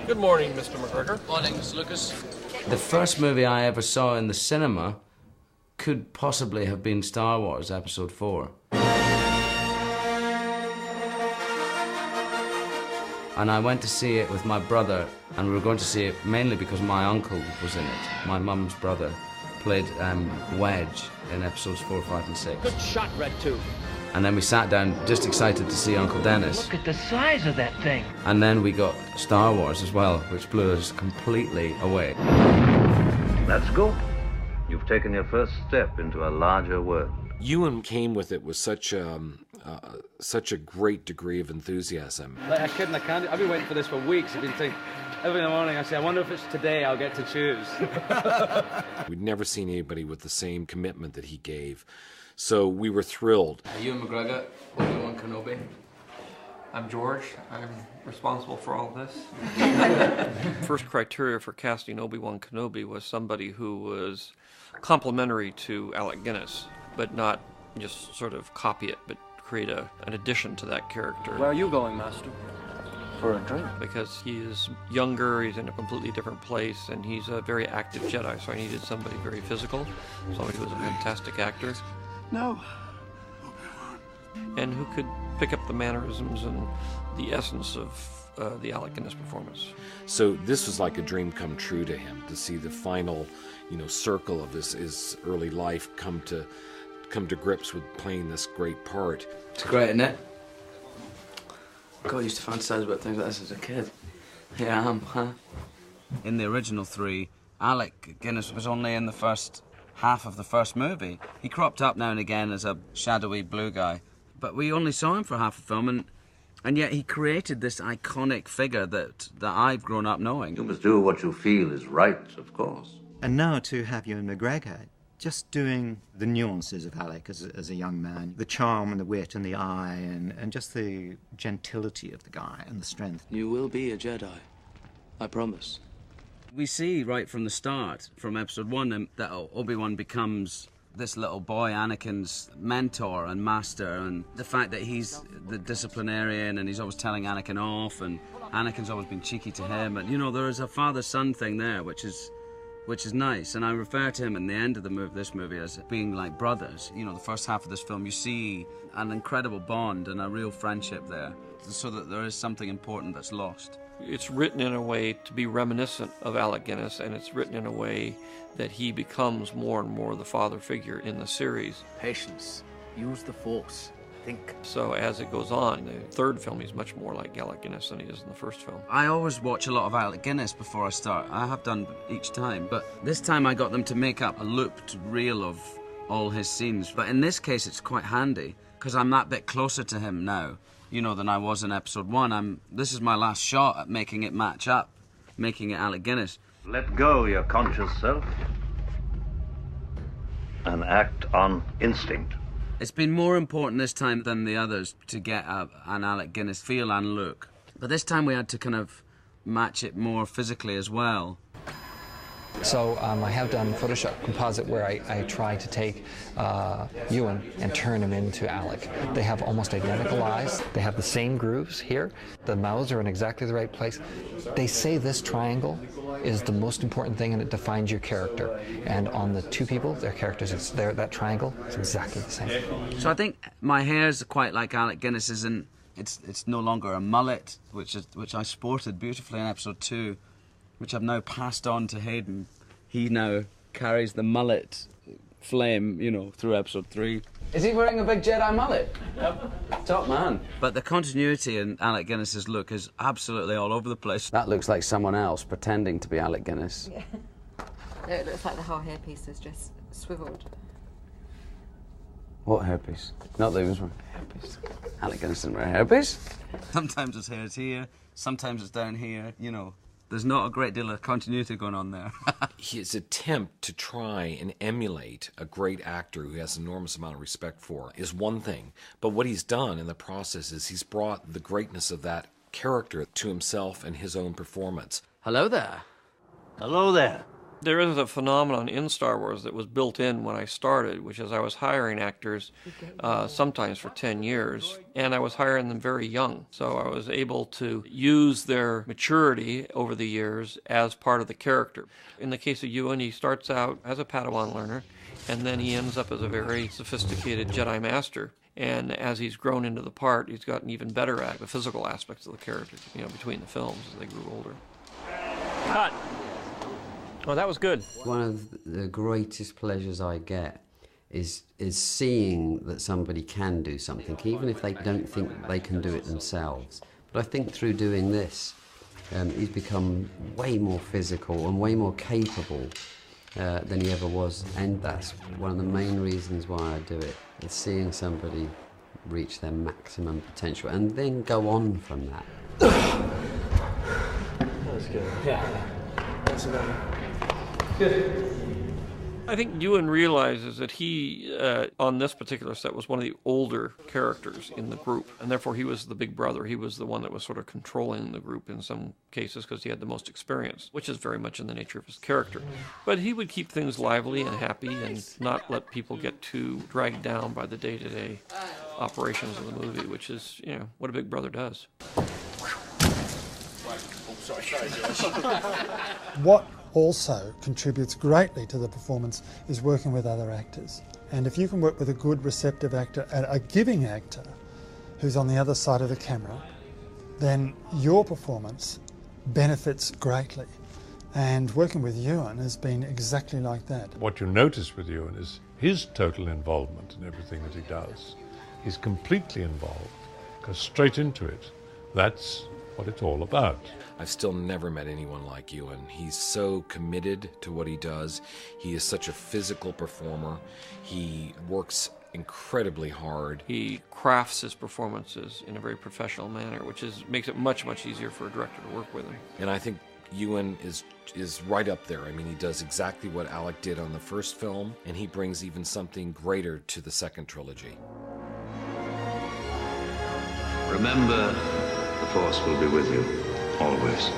Good morning, Mr. McGregor. Morning, Mr. Lucas. The first movie I ever saw in the cinema could possibly have been Star Wars Episode 4. And I went to see it with my brother, and we were going to see it mainly because my uncle was in it. My mum's brother played Wedge in Episodes 4, 5 and 6. Good shot, Red Tooth. And then we sat down just excited to see Uncle Dennis. Look at the size of that thing. And then we got Star Wars as well, which blew us completely away. Let's go. You've taken your first step into a larger world. Ewan came with it with such a great degree of enthusiasm. Like a kid in a candy. I've been waiting for this for weeks. I've been thinking, every morning I say, I wonder if it's today I'll get to choose. We'd never seen anybody with the same commitment that he gave. So we were thrilled. Ewan McGregor, Obi-Wan Kenobi. I'm George. I'm responsible for all of this. First criteria for casting Obi-Wan Kenobi was somebody who was complementary to Alec Guinness, but not just sort of copy it, but create an addition to that character. Where are you going, Master? For a drink. Because he is younger, he's in a completely different place, and he's a very active Jedi, so I needed somebody very physical, somebody who was a fantastic actor. No. And who could pick up the mannerisms and the essence of the Alec Guinness performance. So this was like a dream come true to him, to see the final, circle of his early life come to grips with playing this great part. It's great, isn't it? God, I used to fantasize about things like this as a kid. Yeah, I am, huh? In the original 3, Alec Guinness was only in the first half of the first movie. He cropped up now and again as a shadowy blue guy, but we only saw him for half the film, and yet he created this iconic figure that I've grown up knowing. You must do what you feel is right, of course. And now to have Ewan McGregor just doing the nuances of Alec as a young man, the charm and the wit and the eye and just the gentility of the guy and the strength. You will be a Jedi. I promise. We see right from the start, from Episode 1, that Obi-Wan becomes this little boy, Anakin's mentor and master, and the fact that he's the disciplinarian and he's always telling Anakin off, and Anakin's always been cheeky to him, and there is a father-son thing there, which is nice, and I refer to him in the end of this movie as being like brothers. The first half of this film, you see an incredible bond and a real friendship there, so that there is something important that's lost. It's written in a way to be reminiscent of Alec Guinness, and it's written in a way that he becomes more and more the father figure in the series. Patience. Use the Force. Think. So as it goes on, the third film, he's much more like Alec Guinness than he is in the first film. I always watch a lot of Alec Guinness before I start. I have done each time, but this time I got them to make up a looped reel of all his scenes. But in this case, it's quite handy, because I'm that bit closer to him now, than I was in Episode 1. This is my last shot at making it match up, making it Alec Guinness. Let go your conscious self and act on instinct. It's been more important this time than the others to get an Alec Guinness feel and look. But this time we had to kind of match it more physically as well. So I have done Photoshop composite where I try to take Ewan and turn him into Alec. They have almost identical eyes. They have the same grooves here. The mouths are in exactly the right place. They say this triangle is the most important thing and it defines your character. And on the two people, their characters, that triangle is exactly the same. So I think my hair's quite like Alec Guinness's, and it's no longer a mullet, which I sported beautifully in Episode 2. Which I've now passed on to Hayden. He now carries the mullet flame, through Episode 3. Is he wearing a big Jedi mullet? Yep. Top man. But the continuity in Alec Guinness's look is absolutely all over the place. That looks like someone else pretending to be Alec Guinness. Yeah. It looks like the whole hairpiece is just swiveled. What hairpiece? Not that he was wearing a hairpiece. Alec Guinness didn't wear a hairpiece. Sometimes his hair's here, sometimes it's down here, There's not a great deal of continuity going on there. His attempt to try and emulate a great actor who has an enormous amount of respect for is one thing, but what he's done in the process is he's brought the greatness of that character to himself and his own performance. Hello there. Hello there. There is a phenomenon in Star Wars that was built in when I started, which is I was hiring actors sometimes for 10 years, and I was hiring them very young. So I was able to use their maturity over the years as part of the character. In the case of Ewan, he starts out as a Padawan learner, and then he ends up as a very sophisticated Jedi Master. And as he's grown into the part, he's gotten even better at the physical aspects of the character, between the films as they grew older. Cut. Well, that was good. One of the greatest pleasures I get is seeing that somebody can do something, even if they don't think they can do it themselves. But I think through doing this, he's become way more physical and way more capable than he ever was. And that's one of the main reasons why I do it. It's seeing somebody reach their maximum potential and then go on from that. That was good. Yeah. That's about it. Good. I think Ewan realizes that he, on this particular set, was one of the older characters in the group, and therefore he was the big brother. He was the one that was sort of controlling the group in some cases because he had the most experience, which is very much in the nature of his character. But he would keep things lively and happy and not let people get too dragged down by the day-to-day operations of the movie, which is, what a big brother does. What also contributes greatly to the performance is working with other actors. And if you can work with a good receptive actor and a giving actor who's on the other side of the camera, then your performance benefits greatly. And working with Ewan has been exactly like that. What you notice with Ewan is his total involvement in everything that he does. He's completely involved, goes straight into it. That's what it's all about. I've still never met anyone like Ewan. He's so committed to what he does. He is such a physical performer. He works incredibly hard. He crafts his performances in a very professional manner, which makes it much, much easier for a director to work with him. And I think Ewan is right up there. I mean, he does exactly what Alec did on the first film, and he brings even something greater to the second trilogy. Remember, the Force will be with you, always.